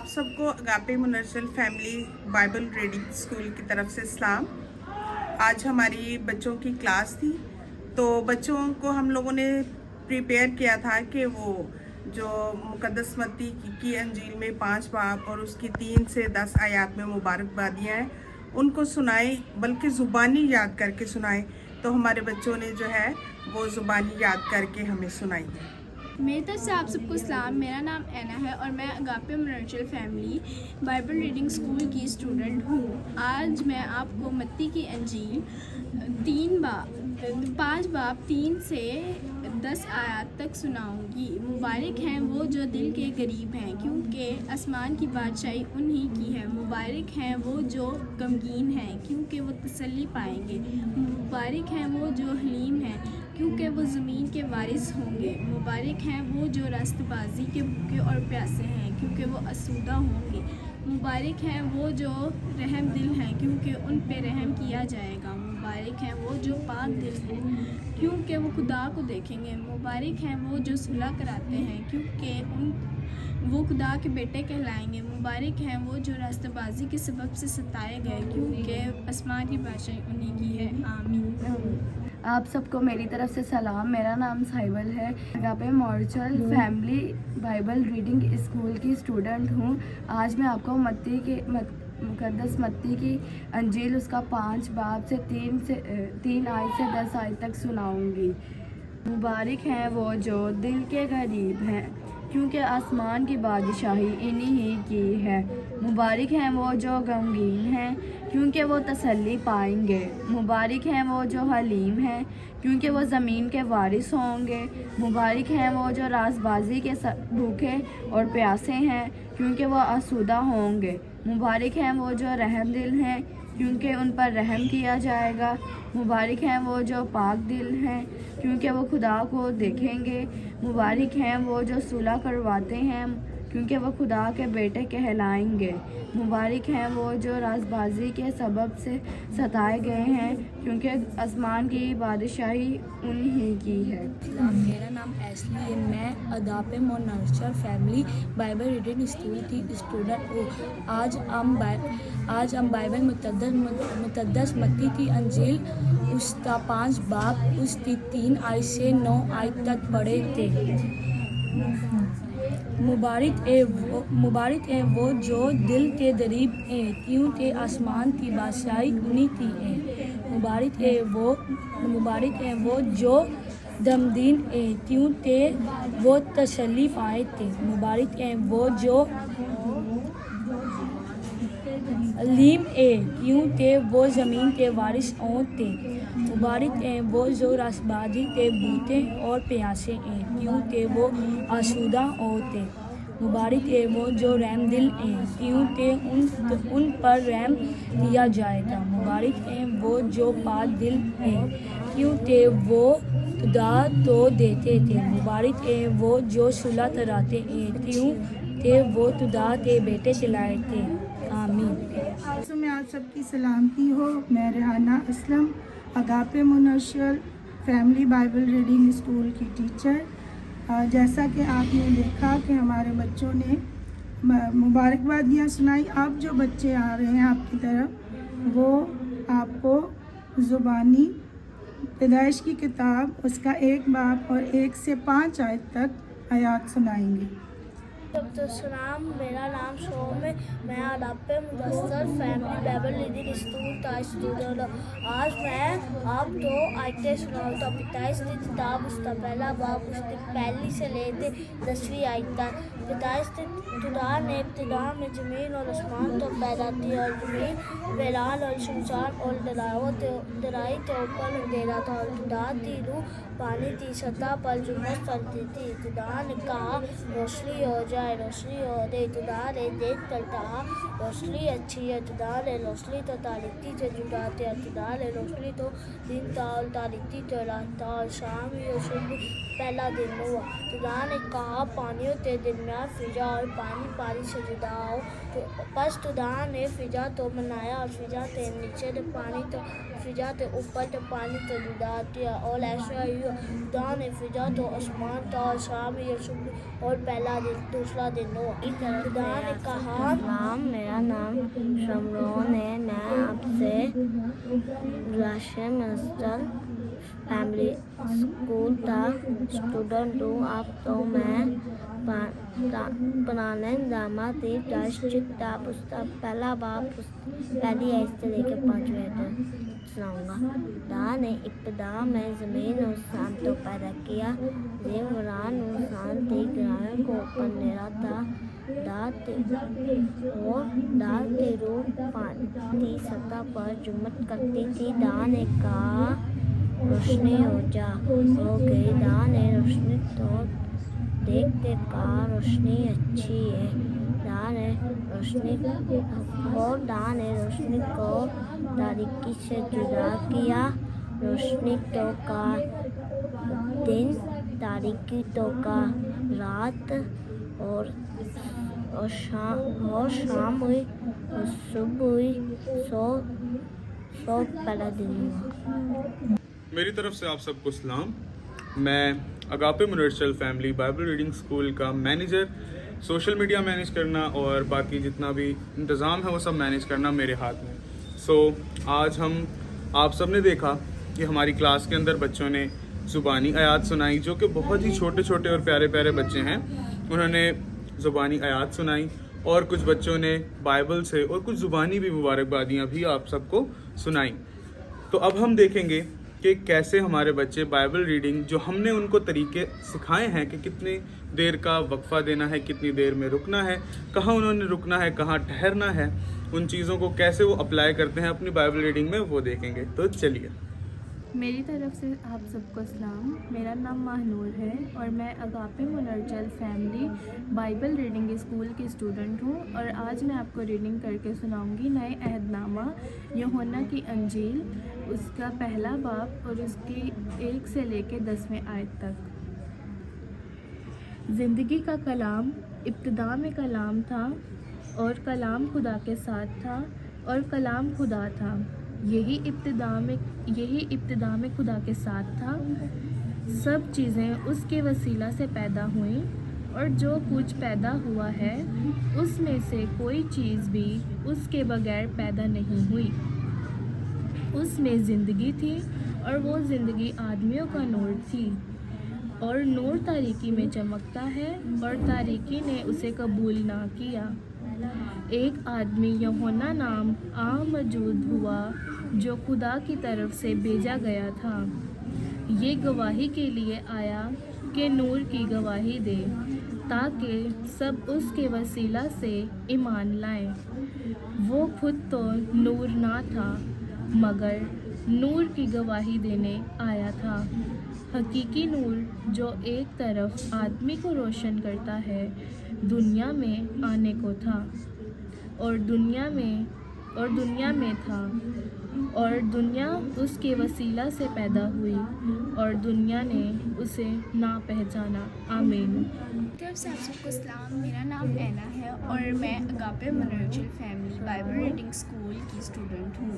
آپ سب کو اگاپے منرشل فیملی بائبل ریڈنگ اسکول کی طرف سے سلام۔ آج ہماری بچوں کی کلاس تھی، تو بچوں کو ہم لوگوں نے پریپیئر کیا تھا کہ وہ جو مقدس متی کی انجیل میں 5 باب اور اس کی 3 سے 10 آیات میں مبارکبادیاں ہیں ان کو سنائیں، بلکہ زبانی یاد کر کے سنائیں۔ تو ہمارے بچوں نے جو ہے وہ زبانی یاد کر کے ہمیں سنائی ہے۔ میری طرف سے آپ سب کو سلام۔ میرا نام اینا ہے اور میں اگاپے منرشل فیملی بائبل ریڈنگ اسکول کی اسٹوڈنٹ ہوں۔ آج میں آپ کو متی کی انجیل 5 باب 3 سے 10 آیات تک سناؤں گی۔ مبارک ہیں وہ جو دل کے قریب ہیں، کیونکہ آسمان کی بادشاہی انہی کی ہے۔ مبارک ہیں وہ جو غمگین ہیں، کیونکہ وہ تسلی پائیں گے۔ مبارک ہیں وہ جو حلیم ہیں، کیونکہ وہ زمین کے وارث ہوں گے۔ مبارک ہیں وہ جو راست بازی کے بھوکے اور پیاسے ہیں، کیونکہ وہ آسودہ ہوں گے۔ مبارک ہیں وہ جو رحم دل ہیں، کیونکہ ان پہ رحم کیا جائے گا۔ مبارک ہیں وہ جو پاک دل ہیں، کیونکہ وہ خدا کو دیکھیں گے۔ مبارک ہیں وہ جو صلح کراتے ہیں، کیونکہ وہ خدا کے بیٹے کہلائیں گے۔ مبارک ہیں وہ جو راست بازی کے سبب سے ستائے گئے، کیونکہ آسمان کی بادشاہی انہیں کی ہے۔ آمین۔ آپ سب کو میری طرف سے سلام۔ میرا نام سائبل ہے، اگاپے منرشل فیملی بائبل ریڈنگ اسکول کی اسٹوڈنٹ ہوں۔ آج میں آپ کو مقدس متی کی انجیل اس کا 5 باب سے 3 آیت سے 10 آیت تک سناؤں گی۔ مبارک ہیں وہ جو دل کے قریب ہیں، کیونکہ آسمان کی بادشاہی انہی ہی کی ہے۔ مبارک ہیں وہ جو غمگین ہیں، کیونکہ وہ تسلی پائیں گے۔ مبارک ہیں وہ جو حلیم ہیں، کیونکہ وہ زمین کے وارث ہوں گے۔ مبارک ہیں وہ جو راست بازی کے بھوکے اور پیاسے ہیں، کیونکہ وہ آسودہ ہوں گے۔ مبارک ہیں وہ جو رحم دل ہیں، کیونکہ ان پر رحم کیا جائے گا۔ مبارک ہیں وہ جو پاک دل ہیں، کیونکہ وہ خدا کو دیکھیں گے۔ مبارک ہیں وہ جو صلح کرواتے ہیں، کیونکہ وہ خدا کے بیٹے کہلائیں گے۔ مبارک ہیں وہ جو راست بازی کے سبب سے ستائے گئے ہیں، کیونکہ آسمان کی بادشاہی انہی کی ہے۔ میرا نام ایسلی ہے، میں اگاپے منرشل فیملی بائبل ریڈنگ اسکول کی اسٹوڈنٹ ہوں۔ آج ہم بائبل مقدس متی کی انجیل اس کا 5 باب اس کی 3 آیت سے 9 آیت تک پڑھے تھے۔ مبارک ہے وہ جو دل کے قریب ہیں، کیونکہ آسمان کی بادشاہی انہی کی ہے۔ مبارک ہے وہ جو غمگین ہیں، کیونکہ وہ تسلی پائیں گے۔ مبارک ہیں وہ جو حلیم ہیں، کیونکہ وہ زمین کے وارث ہوں گے۔ مبارک ہیں وہ جو راست بازی کے بھوکے اور پیاسے ہیں، کیونکہ وہ آسودہ ہوں گے۔ مبارک ہے وہ جو رحم دل ہیں، کیونکہ ان پر رحم کیا جائے گا۔ مبارک ہیں وہ جو پاک دل ہیں، کیونکہ وہ خدا کو دیکھتے تھے۔ مبارک ہیں وہ جو صلح کراتے ہیں، کیونکہ وہ خدا کے بیٹے کہلاتے ہیں۔ آمین۔ میں آپ سب کی سلامتی ہو۔ میں ریحانہ اسلم، اگاپے منرشل فیملی بائبل ریڈنگ اسکول کی ٹیچر۔ جیسا کہ آپ نے دیکھا کہ ہمارے بچوں نے مبارکبادیاں سنائی۔ اب جو بچے آ رہے ہیں آپ کی طرف، وہ آپ کو زبانی پیدائش کی کتاب اس کا 1 باب اور 1 سے 5 آیت تک آیات سنائیں گے۔ السلام، میرا نام شوم ہے، میں اگاپے منرشل فیملی بائبل ریڈنگ اسکول کا اسٹوڈنٹ ہوں۔ آج میں آپ کو آیتیں سناؤں گا۔ پیدائش کی کتاب اس کا 1 باب اس کی 1 سے لے کے 10 آیت تک۔ پیدائش کی خدا نے ابتدا میں زمین اور آسمان کو پیدا کیا، اور زمین ویران اور سنسان اور درائی کے اوپر اندھیرا تھا، اور خدا کی روح پانی کی سطح پر جمٹ کرتی تھی۔ خدا نے کہا روشنی ہو جائے، روشنی ہو گئی۔ خدا نے دیکھ کر کہا روشنی اچھی ہے۔ خدا نے روشنی تو تاریکی سے جدا دیا۔ خدا نے روشنی تو دن تھا اور تاریکی تو رات تھا، اور شام ہی اور صبح پہلا دن ہوا۔ خدا نے کہا پانیوں کے درمیان بنا فضا اور پانی سے جدا ہو پس خدا نے فضا تو بنایا اور فضا تے نیچے تے پانی تو فضا تے اوپر تے پانی تو جدا کیا اور ایسا ہی خدا نے فضا تو آسمان تھا اور شام یا صبح اور پہلا دن دوسرا دن ہو خدا نے کہا میرا نام شمرون ہے میں آپ سے راشن منسٹر فیملی اسکول کا اسٹوڈنٹ ہوں اب تو میں پرانے نظامات ٹیسٹ کتاب پہلا باب پہلی آیت سے لے کے 5ویں تک سناؤں گا خدا نے ابتدا میں زمین اور انسان تو پیدا کیا یہ وران اور انسان تھی گرائن کو اوپر نیرا تھا داد کی روح پانی سطح پر جمٹ کرتی تھی دا نے کہا روشنی ہو جا ہو گئی دا نے روشنی تو دیکھتے کہا روشنی اچھی ہے دا نے روشنی کو تاریکی سے جدا کیا روشنی تو کا دن تاریکی تو کا رات اور شام ہوئی اور صبح ہوئی سو پہلا دن ہوا. میری طرف سے آپ سب کو سلام. میں اگاپے منرشل فیملی بائبل ریڈنگ اسکول کا مینیجر. سوشل میڈیا مینیج کرنا اور باقی جتنا بھی انتظام ہے وہ سب مینیج کرنا میرے ہاتھ میں. آج ہم آپ سب نے دیکھا کہ ہماری کلاس کے اندر بچوں نے زبانی آیات سنائی جو کہ بہت ہی چھوٹے چھوٹے اور پیارے پیارے بچے ہیں. انہوں نے زبانی آیات سنائی اور کچھ بچوں نے بائبل سے اور کچھ زبانی بھی مبارکبادیاں بھی آپ سب کو سنائیں. تو اب ہم دیکھیں گے کہ کیسے ہمارے بچے بائبل ریڈنگ جو ہم نے ان کو طریقے سکھائے ہیں کہ کتنی دیر کا وقفہ دینا ہے, کتنی دیر میں رکنا ہے, کہاں انہوں نے رکنا ہے, کہاں ٹھہرنا ہے, ان چیزوں کو کیسے وہ اپلائی کرتے ہیں اپنی بائبل ریڈنگ میں, وہ دیکھیں گے. تو چلیے. میری طرف سے آپ سب کو سلام. میرا نام ماہنور ہے اور میں اگاپے منرچل فیملی بائبل ریڈنگ اسکول کی اسٹوڈنٹ ہوں اور آج میں آپ کو ریڈنگ کر کے سناؤں گی نئے عہد نامہ یوحنا کی انجیل اس کا پہلا باب اور اس کی 1 سے لے کے 10ویں آیت تک. زندگی کا کلام ابتدا میں کلام تھا اور کلام خدا کے ساتھ تھا اور کلام خدا تھا. یہی ابتدا میں خدا کے ساتھ تھا. سب چیزیں اس کے وسیلہ سے پیدا ہوئیں اور جو کچھ پیدا ہوا ہے اس میں سے کوئی چیز بھی اس کے بغیر پیدا نہیں ہوئی. اس میں زندگی تھی اور وہ زندگی آدمیوں کا نور تھی اور نور تاریکی میں چمکتا ہے اور تاریکی نے اسے قبول نہ کیا. ایک آدمی یوحنا نام موجود ہوا جو خدا کی طرف سے بھیجا گیا تھا. یہ گواہی کے لیے آیا کہ نور کی گواہی دے تاکہ سب اس کے وسیلہ سے ایمان لائیں. وہ خود تو نور نہ تھا مگر نور کی گواہی دینے آیا تھا. حقیقی نور جو ایک طرف آدمی کو روشن کرتا ہے دنیا میں آنے کو تھا اور دنیا میں تھا اور دنیا اس کے وسیلہ سے پیدا ہوئی اور دنیا نے اسے نہ پہچانا. آمین. طرف سے آپ سب کو سلام. میرا نام اینا ہے اور میں اگاپے منرچل فیملی بائبل ریڈنگ اسکول کی اسٹوڈنٹ ہوں.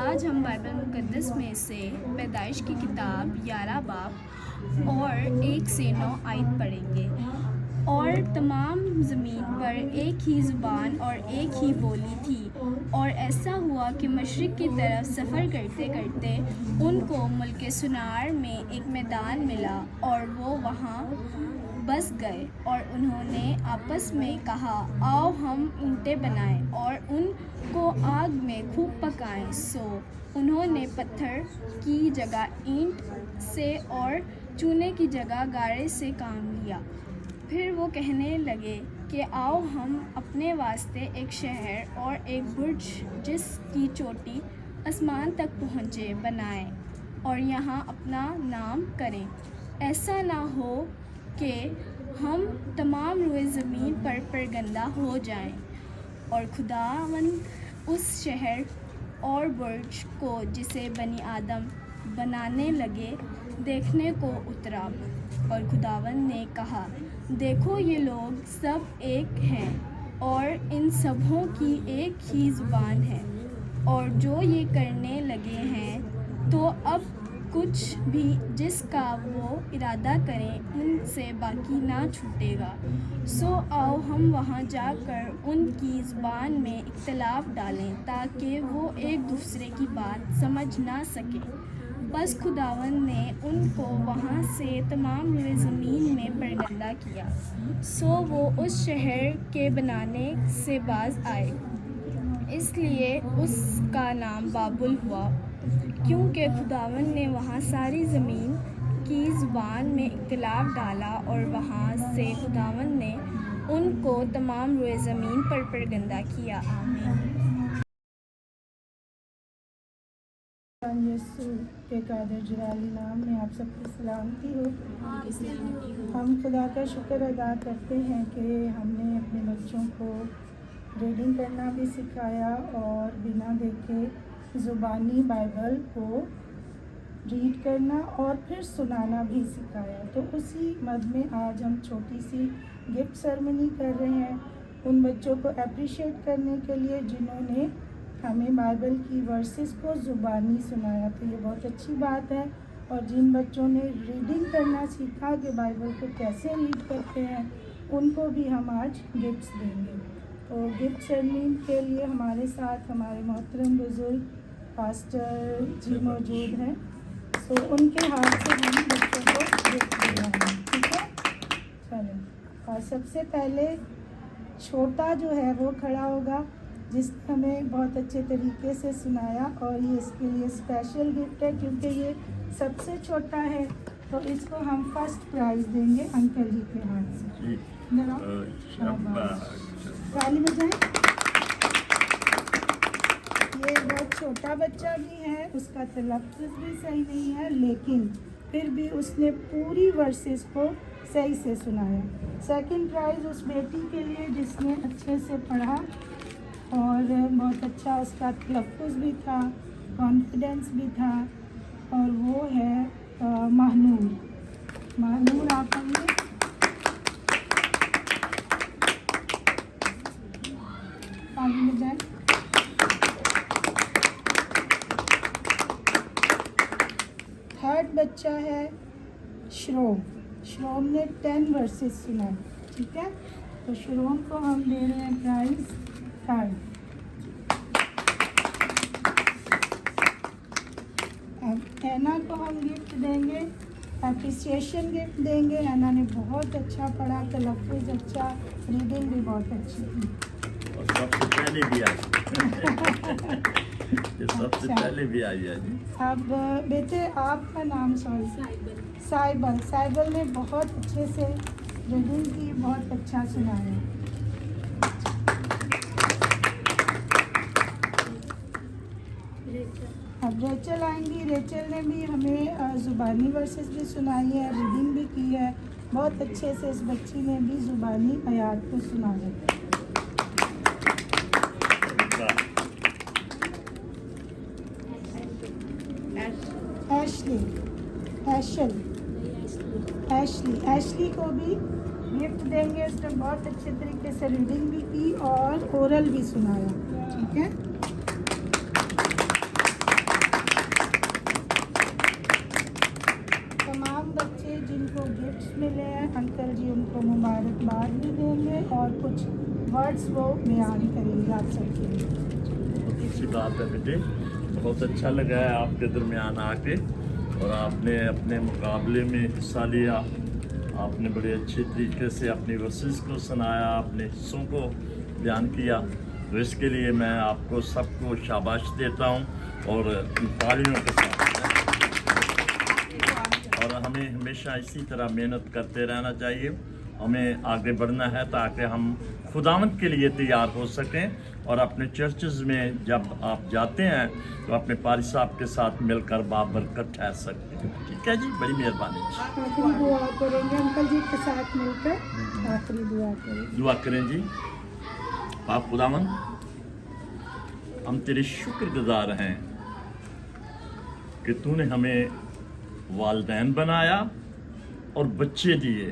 آج ہم بائبل مقدس میں سے پیدائش کی کتاب 11 باب اور 1 سے 9 آیت پڑھیں گے. اور تمام زمین پر ایک ہی زبان اور ایک ہی بولی تھی اور ایسا ہوا کہ مشرق کی طرف سفر کرتے کرتے ان کو ملک سنار میں ایک میدان ملا اور وہ وہاں بس گئے اور انہوں نے آپس میں کہا آؤ ہم اینٹیں بنائیں اور ان کو آگ میں خوب پکائیں. سو انہوں نے پتھر کی جگہ اینٹ سے اور چونے کی جگہ گارے سے کام لیا. پھر وہ کہنے لگے کہ آؤ ہم اپنے واسطے ایک شہر اور ایک برج جس کی چوٹی آسمان تک پہنچے بنائیں اور یہاں اپنا نام کریں. ایسا نہ ہو کہ ہم تمام روئے زمین پر پرگندہ ہو جائیں. اور خداوند اس شہر اور برج کو جسے بنی آدم بنانے لگے دیکھنے کو اترا اور خداوند نے کہا دیکھو یہ لوگ سب ایک ہیں اور ان سبھوں کی ایک ہی زبان ہے، اور جو یہ کرنے لگے ہیں تو اب کچھ بھی جس کا وہ ارادہ کریں ان سے باقی نہ چھوٹے گا۔ سو آؤ ہم وہاں جا کر ان کی زبان میں اختلاف ڈالیں تاکہ وہ ایک دوسرے کی بات سمجھ نہ سکیں۔ بس خداوند نے ان کو وہاں سے تمام روئے زمین میں پرگندہ کیا، سو وہ اس شہر کے بنانے سے باز آئے، اس لیے اس کا نام بابل ہوا، کیونکہ خداوند نے وہاں ساری زمین کی زبان میں اختلاف ڈالا، اور وہاں سے خداوند نے ان کو تمام روئے زمین پر پرگندہ کیا۔ آمین۔ یسوع کے قادر جلالی نام میں آپ سب کو سلامتی ہو۔ ہم خدا کا شکر ادا کرتے ہیں کہ ہم نے اپنے بچوں کو ریڈنگ کرنا بھی سکھایا اور بنا دیکھے زبانی بائبل کو ریڈ کرنا اور پھر سنانا بھی سکھایا۔ تو اسی مد میں آج ہم چھوٹی سی گفٹ سرمنی کر رہے ہیں ان بچوں کو اپریشیٹ کرنے کے لیے جنہوں نے ہمیں بائبل کی ورسز کو زبانی سنایا۔ تو یہ بہت اچھی بات ہے، اور جن بچوں نے ریڈنگ کرنا سیکھا کہ بائبل کو کیسے ریڈ کرتے ہیں ان کو بھی ہم آج گفٹس دیں گے۔ تو گفٹ سرمنی کے لیے ہمارے ساتھ ہمارے محترم بزرگ پاسٹر جی موجود ہیں، تو ان کے ہاتھ سے ہم بچوں کو گفٹ دلائیں گے، ٹھیک ہے؟ چلیں، اور سب سے پہلے چھوٹا جو ہے وہ کھڑا ہوگا جس نے ہمیں بہت اچھے طریقے سے سنایا، اور یہ اس کے لیے اسپیشل گفٹ ہے کیونکہ یہ سب سے چھوٹا ہے، تو اس کو ہم فرسٹ پرائز دیں گے انکل جی کے ہاتھ سے۔ تالی بجائیں۔ یہ بہت چھوٹا بچہ بھی ہے، اس کا تلفظ بھی صحیح نہیں ہے، لیکن پھر بھی اس نے پوری ورسز کو صحیح سے سنایا۔ سیکنڈ پرائز اس بیٹی کے لیے جس نے اچھے سے پڑھا اور بہت اچھا اس کا تلفظ بھی تھا، کانفیڈنس بھی تھا، اور وہ ہے مہنور۔ مہنور آپ آئیے۔ آگے میں جائیں۔ تھرڈ بچہ ہے شروم۔ شروم نے 10 ورسز سنا، ٹھیک ہے؟ تو شروم کو ہم دے رہے ہیں پرائز 5۔ اب اینا کو ہم گفٹ دیں گے، اپریسیشن گفٹ دیں گے۔ اینا نے بہت اچھا پڑھا، تلفظ اچھا، ریڈنگ بھی بہت اچھی تھی، اور سب سے پہلے بھی آئی، یہ سب سے پہلے بھی آئی ہے جی۔ اب بیٹے آپ کا نام سائبل۔ سائبل نے بہت اچھے سے ریڈنگ کی، بہت اچھا سنایا۔ اب ریچل آئیں گی۔ ریچل نے بھی ہمیں زبانی ورسز بھی سنائی ہے، ریڈنگ بھی کی ہے، بہت اچھے سے اس بچی نے بھی زبانی آیات کو سنایا۔ ایشلی کو بھی گفٹ دیں گے، اس نے بہت اچھے طریقے سے ریڈنگ بھی کی اور اورل بھی سنایا، ٹھیک ہے؟ تمام بچے جن کو گفٹس ملے ہیں انکل جی ان کو مبارکباد بھی دیں گے اور کچھ ورڈس وہ بیان کریں گے آپ سب کے لیے۔ بہت اچھی بات ہے بیٹے، بہت اچھا لگا ہے آپ کے درمیان آ کے، اور آپ نے اپنے مقابلے میں حصہ لیا، آپ نے بڑے اچھے طریقے سے اپنی ورسز کو سنایا، اپنے حصوں کو بیان کیا، تو اس کے لیے میں آپ کو سب کو شاباش دیتا ہوں اور تالیوں کے ساتھ، اور ہمیں ہمیشہ اسی طرح محنت کرتے رہنا چاہیے، ہمیں آگے بڑھنا ہے تاکہ ہم خداوند کے لیے تیار ہو سکیں، اور اپنے چرچز میں جب آپ جاتے ہیں تو اپنے پاری صاحب کے ساتھ مل کر بابرکت ٹھہر سکتے ہیں، ٹھیک ہے جی؟ بڑی مہربانی جی۔ آخری دعا کریں گے انکل جی کے ساتھ مل کر، آخری دعا کریں گے۔ دعا کریں جی۔ پاک خداوند، ہم تیرے شکر گزار ہیں کہ تو نے ہمیں والدین بنایا اور بچے دیے